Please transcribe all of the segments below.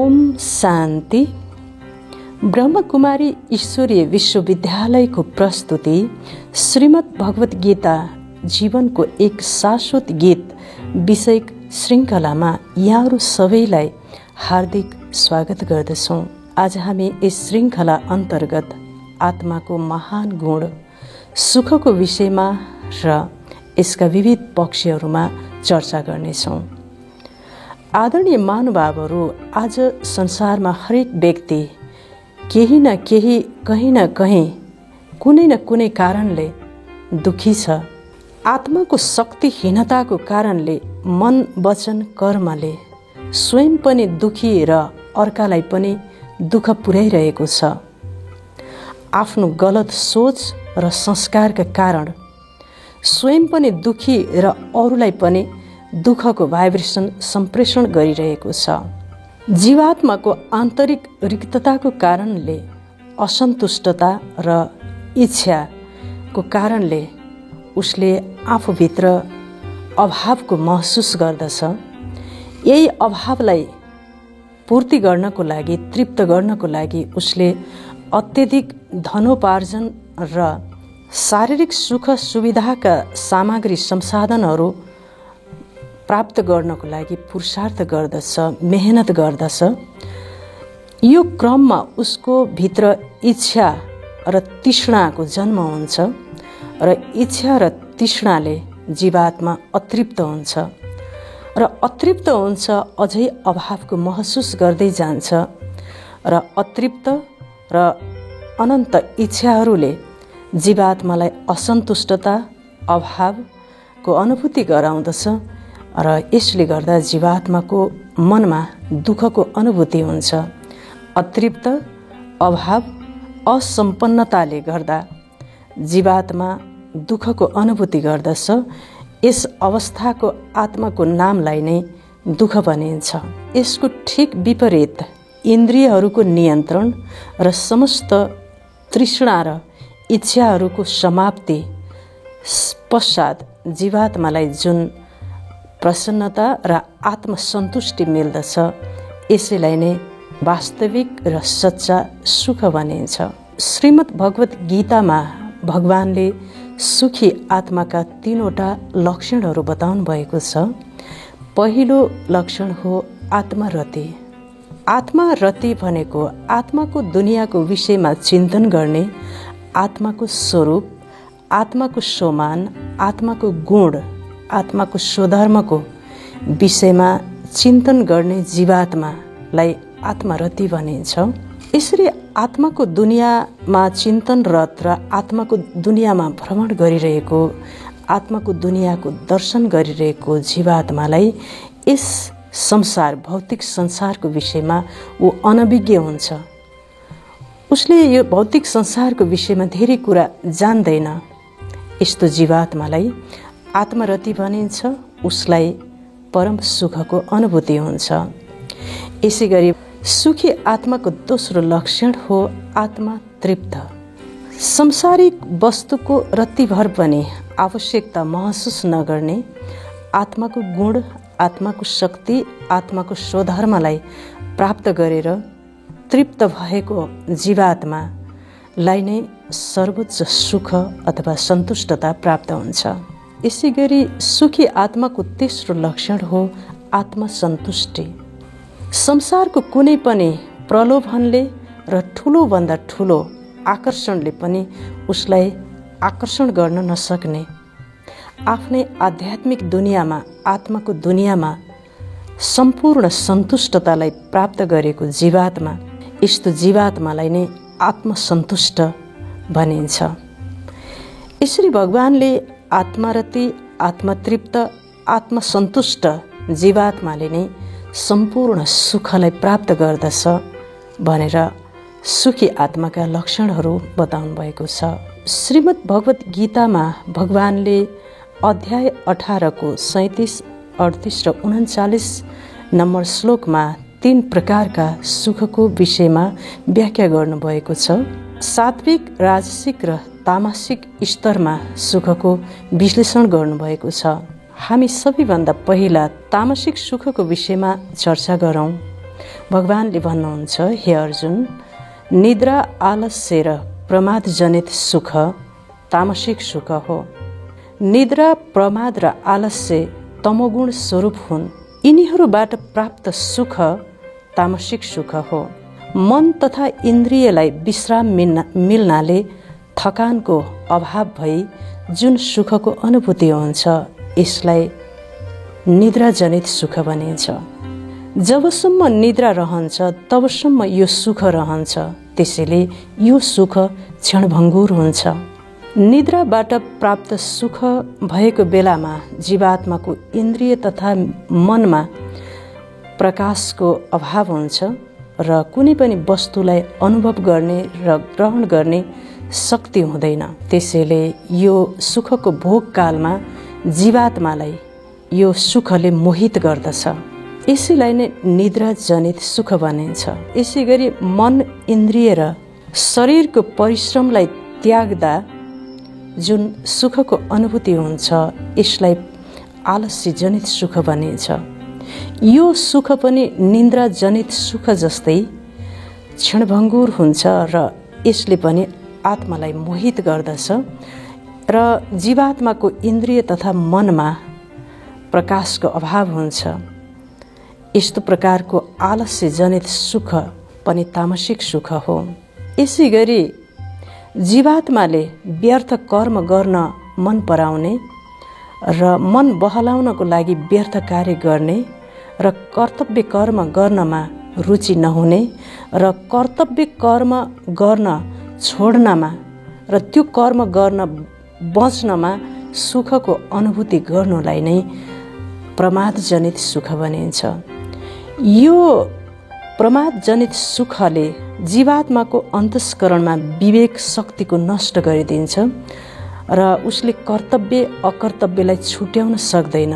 ओम शान्ति। ब्रह्मकुमारी ईश्वरीय विश्वविद्यालयको प्रस्तुति श्रीमद् भगवत गीता जीवनको एक शाश्वत गीत विषयक श्रृङ्खलामा यहाँहरू सबैलाई हार्दिक स्वागत गर्दछौँ। आज हामी यस श्रृङ्खला अन्तर्गत आत्माको महान गुण सुखको विषयमा र यसका विविध पक्षहरूमा चर्चा गर्नेछौँ। आदरणीय महानुभावहरू, आज संसारमा हरेक व्यक्ति केही न केही कहीँ न कहीँ कुनै न कुनै कारणले दुखी छ। आत्माको शक्तिहीनताको कारणले मन वचन कर्मले स्वयं पनि दुखी र अर्कालाई पनि दुःख पुर्याइरहेको छ। आफ्नो गलत सोच र संस्कारका कारण स्वयं पनि दुखी र अरूलाई पनि दुःखको भाइब्रेसन सम्प्रेषण गरिरहेको छ। जीवात्माको आन्तरिक रिक्तताको कारणले, असन्तुष्टता र इच्छाको कारणले उसले आफूभित्र अभावको महसुस गर्दछ। यही अभावलाई पूर्ति गर्नको लागि, तृप्त गर्नको लागि उसले अत्यधिक धनोपार्जन र शारीरिक सुख सुविधाका सामग्री संसाधनहरू प्राप्त गर्नको लागि पुरुषार्थ गर्दछ, मेहनत गर्दछ। यो क्रममा उसको भित्र इच्छा र तृष्णाको जन्म हुन्छ र इच्छा र तृष्णाले जीवात्मा अतृप्त हुन्छ र अतृप्त हुन्छ, अझै अभावको महसुस गर्दै जान्छ र अतृप्त र अनन्त इच्छाहरूले जीवात्मालाई असन्तुष्टता, अभावको अनुभूति गराउँदछ र यसले गर्दा जीवात्माको मनमा दुःखको अनुभूति हुन्छ। अतृप्त, अभाव, असम्पन्नताले गर्दा जीवात्मा दुःखको अनुभूति गर्दछ। यस अवस्थाको आत्माको नामलाई नै दुःख भनिन्छ। यसको ठिक विपरीत इन्द्रियहरूको नियन्त्रण र समस्त तृष्णा र इच्छाहरूको समाप्ति पश्चात जीवात्मालाई जुन प्रसन्नता र आत्मसन्तुष्टि मिल्दछ, यसैलाई नै वास्तविक र सच्चा सुख भनिन्छ। श्रीमद् भगवत गीतामा भगवानले सुखी आत्माका 3वटा लक्षणहरू बताउनु भएको छ। पहिलो लक्षण हो आत्मरति। आत्मरति भनेको आत्माको दुनियाँको विषयमा चिन्तन गर्ने, आत्माको स्वरूप, आत्माको सोमान, आत्माको गुण, आत्माको स्वधर्मको विषयमा चिन्तन गर्ने जीवात्मालाई आत्मरति भनिन्छ। यसरी आत्माको दुनियाँमा चिन्तनरत र आत्माको दुनियाँमा भ्रमण गरिरहेको, आत्माको दुनियाँको दर्शन गरिरहेको जीवात्मालाई यस संसार, भौतिक संसारको विषयमा ऊ अनभिज्ञ हुन्छ। उसले यो भौतिक संसारको विषयमा धेरै कुरा जान्दैन। यस्तो जीवात्मालाई आत्मरति भनिन्छ। उसलाई परम सुखको अनुभूति हुन्छ। यसै गरी सुखी आत्माको दोस्रो लक्षण हो आत्मा तृप्त। संसारिक वस्तुको रत्तिभर पनि आवश्यकता महसुस नगर्ने, आत्माको गुण, आत्माको शक्ति, आत्माको स्वधर्मलाई प्राप्त गरेर तृप्त भएको जीवात्मालाई नै सर्वोच्च सुख अथवा सन्तुष्टता प्राप्त हुन्छ। यसै गरी सुखी आत्माको तेस्रो लक्षण हो आत्मसन्तुष्टि। संसारको कुनै पनि प्रलोभनले र ठुलोभन्दा ठुलो आकर्षणले पनि उसलाई आकर्षण गर्न नसक्ने, आफ्नै आध्यात्मिक दुनियाँमा, आत्माको दुनियाँमा सम्पूर्ण सन्तुष्टतालाई प्राप्त गरेको जीवात्मा, यस्तो जीवात्मालाई नै आत्मसन्तुष्ट भनिन्छ। यसरी भगवानले आत्मरति, आत्मतृप्त, आत्मसन्तुष्ट जीवात्माले नै सम्पूर्ण सुखलाई प्राप्त गर्दछ भनेर सुखी आत्माका लक्षणहरू बताउनु भएको छ। श्रीमद् भगवत गीतामा भगवानले अध्याय 18 को 37, 38 र 39 नम्बर श्लोकमा 3 प्रकारका सुखको विषयमा व्याख्या गर्नुभएको छ। सात्विक, राजसिक र तामसिक स्तरमा सुखको विश्लेषण गर्नुभएको छ। हामी सबैभन्दा पहिला तामसिक सुखको विषयमा चर्चा गरौँ। भगवानले भन्नुहुन्छ, हे अर्जुन, निद्रा, आलस्य र प्रमाद जनित सुख तामसिक सुख हो। निद्रा, प्रमाद र आलस्य तमोगुण स्वरूप हुन्। यिनीहरूबाट प्राप्त सुख तामसिक सुख हो। मन तथा इन्द्रियलाई विश्राम मिल्नाले थकानको अभाव भई जुन सुखको अनुभूति हुन्छ यसलाई निद्राजनित सुख भनिन्छ। जबसम्म निद्रा रहन्छ तबसम्म यो सुख रहन्छ, त्यसैले यो सुख क्षणभङ्गुर हुन्छ। निद्राबाट प्राप्त सुख भएको बेलामा जीवात्माको इन्द्रिय तथा मनमा प्रकाशको अभाव हुन्छ र कुनै पनि वस्तुलाई अनुभव गर्ने र ग्रहण गर्ने शक्ति हुँदैन। त्यसैले यो सुखको भोगकालमा जीवात्मालाई यो सुखले मोहित गर्दछ। यसैलाई नै निद्राजनित सुख भनिन्छ। यसै गरी मन, इन्द्रिय र शरीरको परिश्रमलाई त्याग्दा जुन सुखको अनुभूति हुन्छ यसलाई आलस्यजनित सुख भनिन्छ। यो सुख पनि निद्राजनित सुख जस्तै क्षणभङ्गुर हुन्छ र यसले पनि आत्मालाई मोहित गर्दछ र जीवात्माको इन्द्रिय तथा मनमा प्रकाशको अभाव हुन्छ। यस्तो प्रकारको आलस्यजनित सुख पनि तामसिक सुख हो। यसै गरी जीवात्माले व्यर्थ कर्म गर्न मन पराउने र मन बहलाउनको लागि व्यर्थ कार्य गर्ने र कर्तव्य कर्म गर्नमा रुचि नहुने र कर्तव्य कर्म गर्न छोड्नमा र त्यो कर्म गर्न बच्नमा सुखको अनुभूति गर्नुलाई नै प्रमादजनित सुख भनिन्छ। यो प्रमादजनित सुखले जीवात्माको अन्तस्करणमा विवेक शक्तिको नष्ट गरिदिन्छ र उसले कर्तव्य अकर्तव्यलाई छुट्याउन सक्दैन।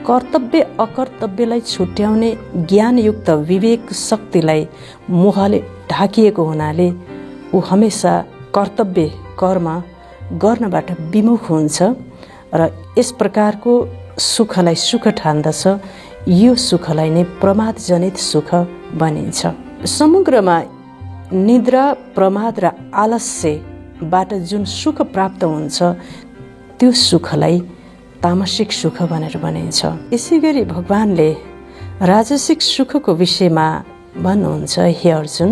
कर्तव्य अकर्तव्यलाई छुट्याउने ज्ञानयुक्त विवेक शक्तिलाई मोहले ढाकिएको हुनाले ऊ हमेसा कर्तव्य कर्म गर्नबाट विमुख हुन्छ र यस प्रकारको सुखलाई सुख ठान्दछ। यो सुखलाई नै प्रमादजनित सुख भनिन्छ। समग्रमा निद्रा, प्रमाद र आलस्यबाट जुन सुख प्राप्त हुन्छ त्यो सुखलाई तामसिक सुख भनेर भनिन्छ। यसै गरी भगवानले राजसिक सुखको विषयमा भन्नुहुन्छ, हे अर्जुन,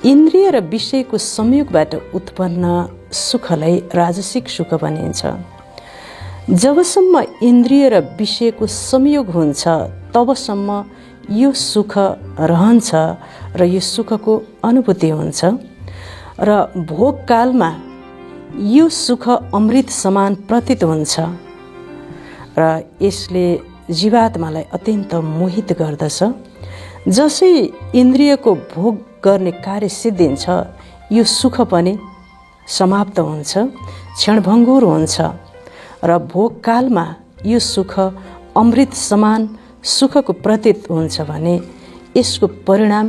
इन्द्रिय र विषयको संयोगबाट उत्पन्न सुखलाई राजसिक सुख भनिन्छ। जबसम्म इन्द्रिय र विषयको संयोग हुन्छ तबसम्म यो सुख रहन्छ र यो सुखको अनुभूति हुन्छ र भोगकालमा यो सुख अमृत समान प्रतीत हुन्छ र यसले जीवात्मालाई अत्यन्त मोहित गर्दछ। जसै इन्द्रियको भोग गर्ने कार्य सिद्धिन्छ यो सुख पनि समाप्त हुन्छ, क्षणभङ्गुर हुन्छ र भोगकालमा यो सुख अमृत समान सुखको प्रतीत हुन्छ भने यसको परिणाम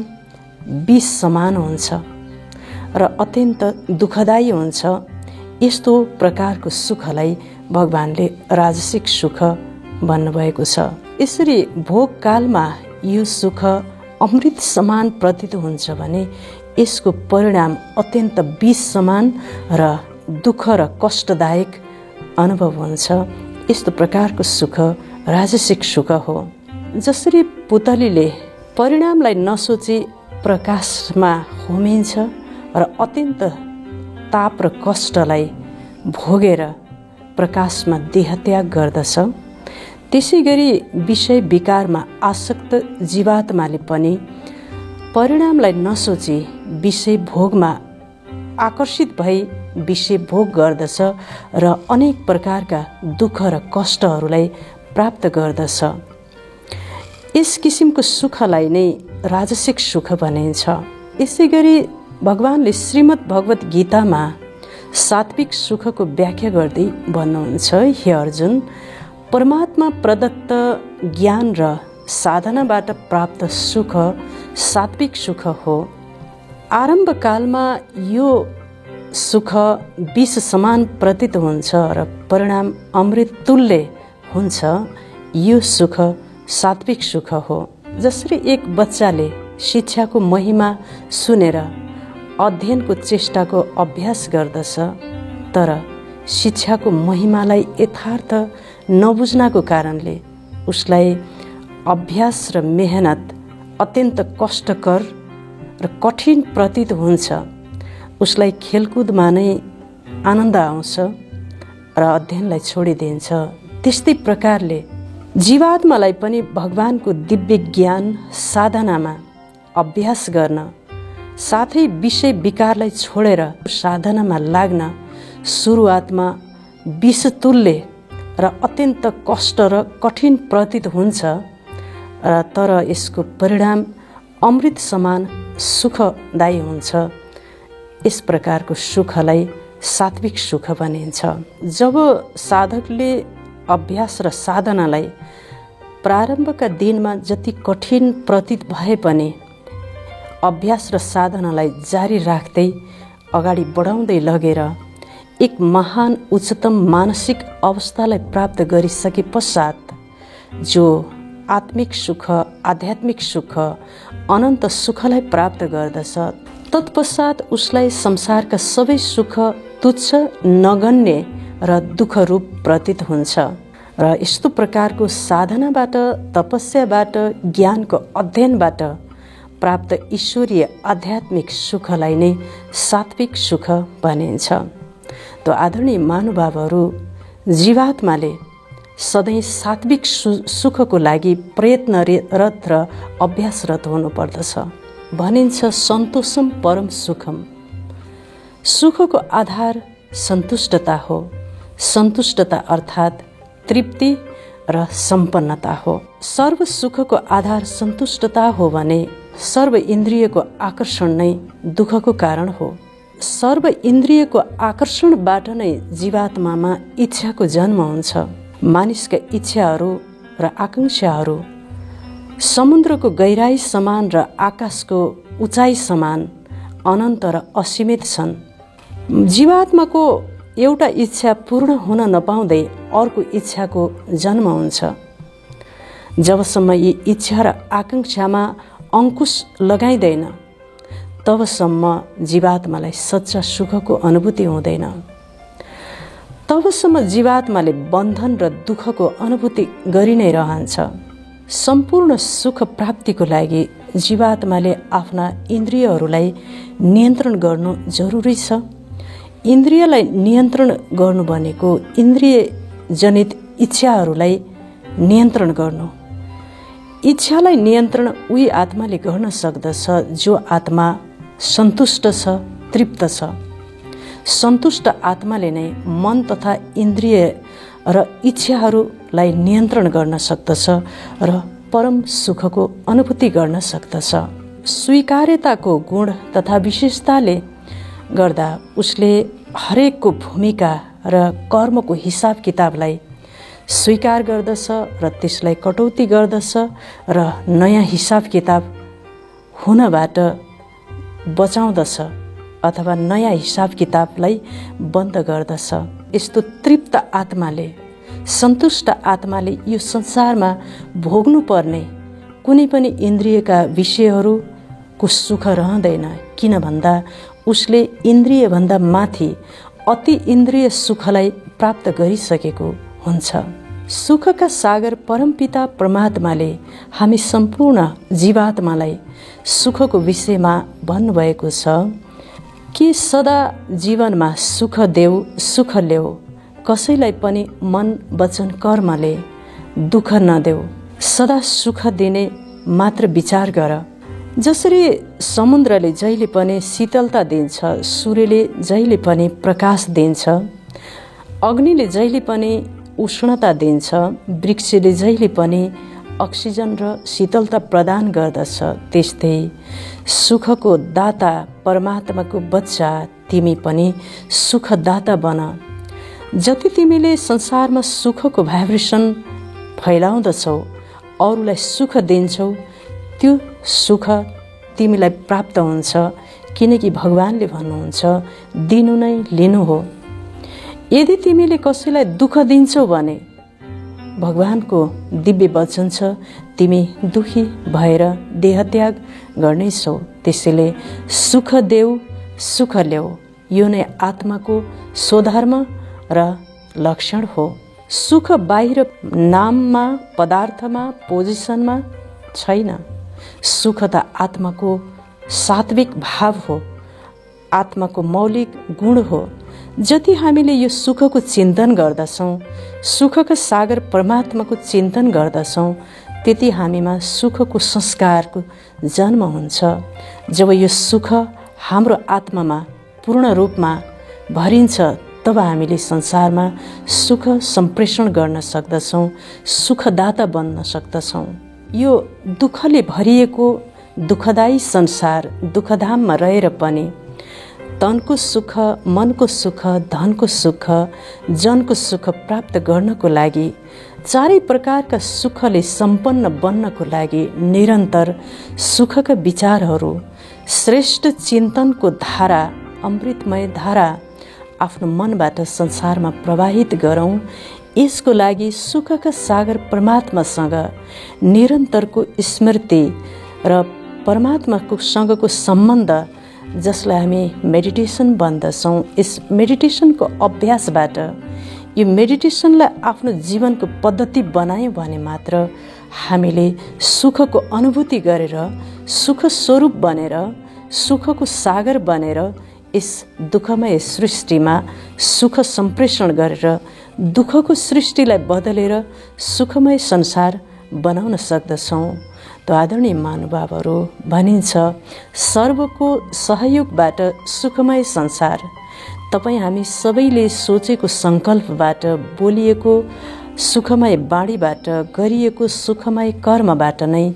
विष समान हुन्छ र अत्यन्त दुःखदायी हुन्छ। यस्तो प्रकारको सुखलाई भगवानले राजसिक सुख भन्नुभएको छ। यसरी भोगकालमा यो सुख अमृत समान प्रतीत हुन्छ भने यसको परिणाम अत्यन्त विष समान र दुःख र कष्टदायक अनुभव हुन्छ। यस्तो प्रकारको सुख राजसिक सुख हो। जसरी पुतलीले परिणामलाई नसोची प्रकाशमा होमिन्छ र अत्यन्त ताप र कष्टलाई भोगेर प्रकाशमा देहत्याग गर्दछ, त्यसै गरी विषय विकारमा आसक्त जीवात्माले पनि परिणामलाई नसोची विषय भोगमा आकर्षित भई विषय भोग गर्दछ र अनेक प्रकारका दुःख र कष्टहरूलाई प्राप्त गर्दछ। यस किसिमको सुखलाई नै राजसिक सुख भनिन्छ। यसै गरी भगवानले श्रीमद् भगवत गीतामा सात्विक सुखको व्याख्या गर्दै भन्नुहुन्छ, हे अर्जुन, परमात्मा प्रदत्त ज्ञान र साधनाबाट प्राप्त सुख सात्विक सुख हो। आरम्भकालमा यो सुख विष समान प्रतीत हुन्छ र परिणाम अमृत तुल्य हुन्छ। यो सुख सात्विक सुख हो। जसरी एक बच्चाले शिक्षाको महिमा सुनेर अध्ययनको चेष्टाको अभ्यास गर्दछ, तर शिक्षाको महिमालाई यथार्थ नबुझ्नको कारणले उसलाई अभ्यास र मेहनत अत्यन्त कष्टकर र कठिन प्रतीत हुन्छ। उसलाई खेलकुदमा नै आनन्द आउँछ र अध्ययनलाई छोडिदिन्छ। त्यस्तै प्रकारले जीवात्मालाई पनि भगवानको दिव्य ज्ञान साधनामा अभ्यास गर्न, साथै विषय विकारलाई छोडेर साधनामा लाग्न सुरुवातमा विषतुल्य र अत्यन्त कष्ट र कठिन प्रतीत हुन्छ, तर यसको परिणाम अमृत समान सुखदायी हुन्छ। यस प्रकारको सुखलाई सात्विक सुख भनिन्छ। जब साधकले अभ्यास र साधनालाई प्रारम्भका दिनमा जति कठिन प्रतीत भए पनि अभ्यास र साधनालाई जारी राख्दै अगाडि बढाउँदै लगेर एक महान उच्चतम मानसिक अवस्थालाई प्राप्त गरिसके पश्चात जो आत्मिक सुख, आध्यात्मिक सुख, अनन्त सुखलाई प्राप्त गर्दछ, तत्पश्चात उसलाई संसारका सबै सुख तुच्छ, नगण्य र दुःखरूप प्रतीत हुन्छ र यस्तो प्रकारको साधनाबाट, तपस्याबाट, ज्ञानको अध्ययनबाट प्राप्त ईश्वरीय आध्यात्मिक सुखलाई नै सात्विक सुख भनिन्छ। तो आदरणीय महानुभावहरू, जीवात्माले सधैँ सात्विक सुखको लागि प्रयत्नरत र अभ्यासरत हुनुपर्दछ। भनिन्छ सन्तोषम परम सुखम। सुखको आधार सन्तुष्टता हो। सन्तुष्टता अर्थात् तृप्ति र सम्पन्नता हो। सर्व सुखको आधार सन्तुष्टता हो भने सर्व इन्द्रियको आकर्षण नै दुःखको कारण हो। सर्व इन्द्रियको आकर्षणबाट नै जीवात्मामा इच्छाको जन्म हुन्छ। मानिसका इच्छाहरू र आकांक्षाहरू समुद्रको गहिराई समान र आकाशको उचाइ समान अनन्त र असीमित छन्। जीवात्माको एउटा इच्छा पूर्ण हुन नपाउँदै अर्को इच्छाको जन्म हुन्छ। जबसम्म यी इच्छा र आकांक्षामा अंकुश लगाइँदैन तबसम्म जीवात्मालाई सच्चा सुखको अनुभूति हुँदैन। तबसम्म जीवात्माले बन्धन र दुःखको अनुभूति गरि नै रहन्छ। सम्पूर्ण सुख प्राप्तिको लागि जीवात्माले आफ्ना इन्द्रियहरूलाई नियन्त्रण गर्नु जरुरी छ। इन्द्रियलाई नियन्त्रण गर्नु भनेको इन्द्रिय जनित इच्छाहरूलाई नियन्त्रण गर्नु। इच्छालाई नियन्त्रण उही आत्माले गर्न सक्दछ जो आत्मा सन्तुष्ट छ, तृप्त छ। सन्तुष्ट आत्माले नै मन तथा इन्द्रिय र इच्छाहरूलाई नियन्त्रण गर्न सक्दछ र परम सुखको अनुभूति गर्न सक्दछ। स्वीकार्यताको गुण तथा विशेषताले गर्दा उसले हरेकको भूमिका र कर्मको हिसाब किताबलाई स्वीकार गर्दछ र त्यसलाई कटौती गर्दछ र नयाँ हिसाब किताब हुनबाट बचाउँदछ अथवा नयाँ हिसाब किताबलाई बन्द गर्दछ। यस्तो तृप्त आत्माले, सन्तुष्ट आत्माले यो संसारमा भोग्नुपर्ने कुनै पनि इन्द्रियका विषयहरूको सुख रहँदैन। किन भन्दा उसले इन्द्रियभन्दा माथि अति इन्द्रिय सुखलाई प्राप्त गरिसकेको हुन्छ। सुखका सागर परमपिता परमात्माले हामी सम्पूर्ण जीवात्मालाई सुखको विषयमा भन्नुभएको छ कि सदा जीवनमा सुख देऊ, सुख ल्याऊ, कसैलाई पनि मन वचन कर्मले दुःख नदेऊ, सदा सुख दिने मात्र विचार गर। जसरी समुद्रले जहिले पनि शीतलता दिन्छ, सूर्यले जहिले पनि प्रकाश दिन्छ, अग्निले जहिले पनि उष्णता दिन्छ, वृक्षले जहिले पनि अक्सिजन र शीतलता प्रदान गर्दछ, त्यस्तै सुखको दाता परमात्माको बच्चा तिमी पनि सुखदाता बन। जति तिमीले संसारमा सुखको भाइब्रेसन फैलाउँदछौ, अरूलाई सुख दिन्छौ, त्यो सुख तिमीलाई प्राप्त हुन्छ। किनकि भगवानले भन्नुहुन्छ दिनु नै लिनु हो। यदि तिमीले कसैलाई दुःख दिन्छौ भने भगवानको दिव्य वचन छ, तिमी दुखी भएर देहत्याग गर्नेछौ, त्यसैले सुख देऊ सुख ल्याऊ। यो नै आत्माको स्वधर्म र लक्षण हो। सुख बाहिर नाममा, पदार्थमा, पोजिसनमा छैन। सुख त आत्माको सात्विक भाव हो, आत्माको मौलिक गुण हो। जति हामीले यो सुखको चिन्तन गर्दछौँ, सुखका सागर परमात्माको चिन्तन गर्दछौँ, त्यति हामीमा सुखको संस्कारको जन्म हुन्छ। जब यो सुख हाम्रो आत्मामा पूर्ण रूपमा भरिन्छ, तब हामीले संसारमा सुख सम्प्रेषण गर्न सक्दछौँ, सुखदाता बन्न सक्दछौँ। यो दुःखले भरिएको दुःखदायी संसार दुःखधाममा रहेर पनि तनको सुख, मनको सुख, धनको सुख, जनको सुख प्राप्त गर्नको लागि, चारै प्रकारका सुखले सम्पन्न बन्नको लागि निरन्तर सुखका विचारहरू, श्रेष्ठ चिन्तनको धारा, अमृतमय धारा आफ्नो मनबाट संसारमा प्रवाहित गरौँ। यसको लागि सुखका सागर परमात्मासँग निरन्तरको स्मृति र परमात्माको सँगको सम्बन्ध, जसलाई हामी मेडिटेसन भन्दछौँ, यस मेडिटेसनको अभ्यासबाट, यो मेडिटेसनलाई आफ्नो जीवनको पद्धति बनायौँ भने मात्र हामीले सुखको अनुभूति गरेर, सुख स्वरूप बनेर, सुखको सागर बनेर यस दुःखमय सृष्टिमा सुख सम्प्रेषण गरेर दुःखको सृष्टिलाई बदलेर सुखमय संसार बनाउन सक्दछौँ। त आदरणीय महानुभावहरू, भनिन्छ सर्वको सहयोगबाट सुखमय संसार। तपाईँ हामी सबैले सोचेको सङ्कल्पबाट, बोलिएको सुखमय बाणीबाट, गरिएको सुखमय कर्मबाट नै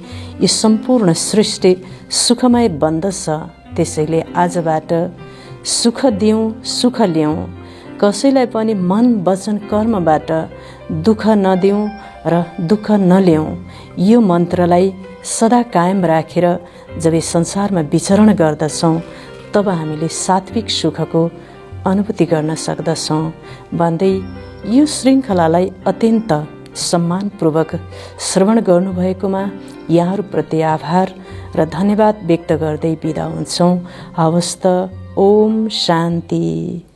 यो सम्पूर्ण सृष्टि सुखमय बन्दछ। त्यसैले आजबाट सुख दिउँ सुख ल्याउँ, कसैलाई पनि मन वचन कर्मबाट दुःख नदिउँ र दुःख नल्याउँ। यो मन्त्रलाई सदा कायम राखेर जब यस संसारमा विचरण गर्दछौँ, तब हामीले सात्विक सुखको अनुभूति गर्न सक्दछौँ भन्दै यो श्रृङ्खलालाई अत्यन्त सम्मानपूर्वक श्रवण गर्नुभएकोमा यहाँहरूप्रति आभार र धन्यवाद व्यक्त गर्दै बिदा हुन्छौँ। हवस् त। ओम शान्ति।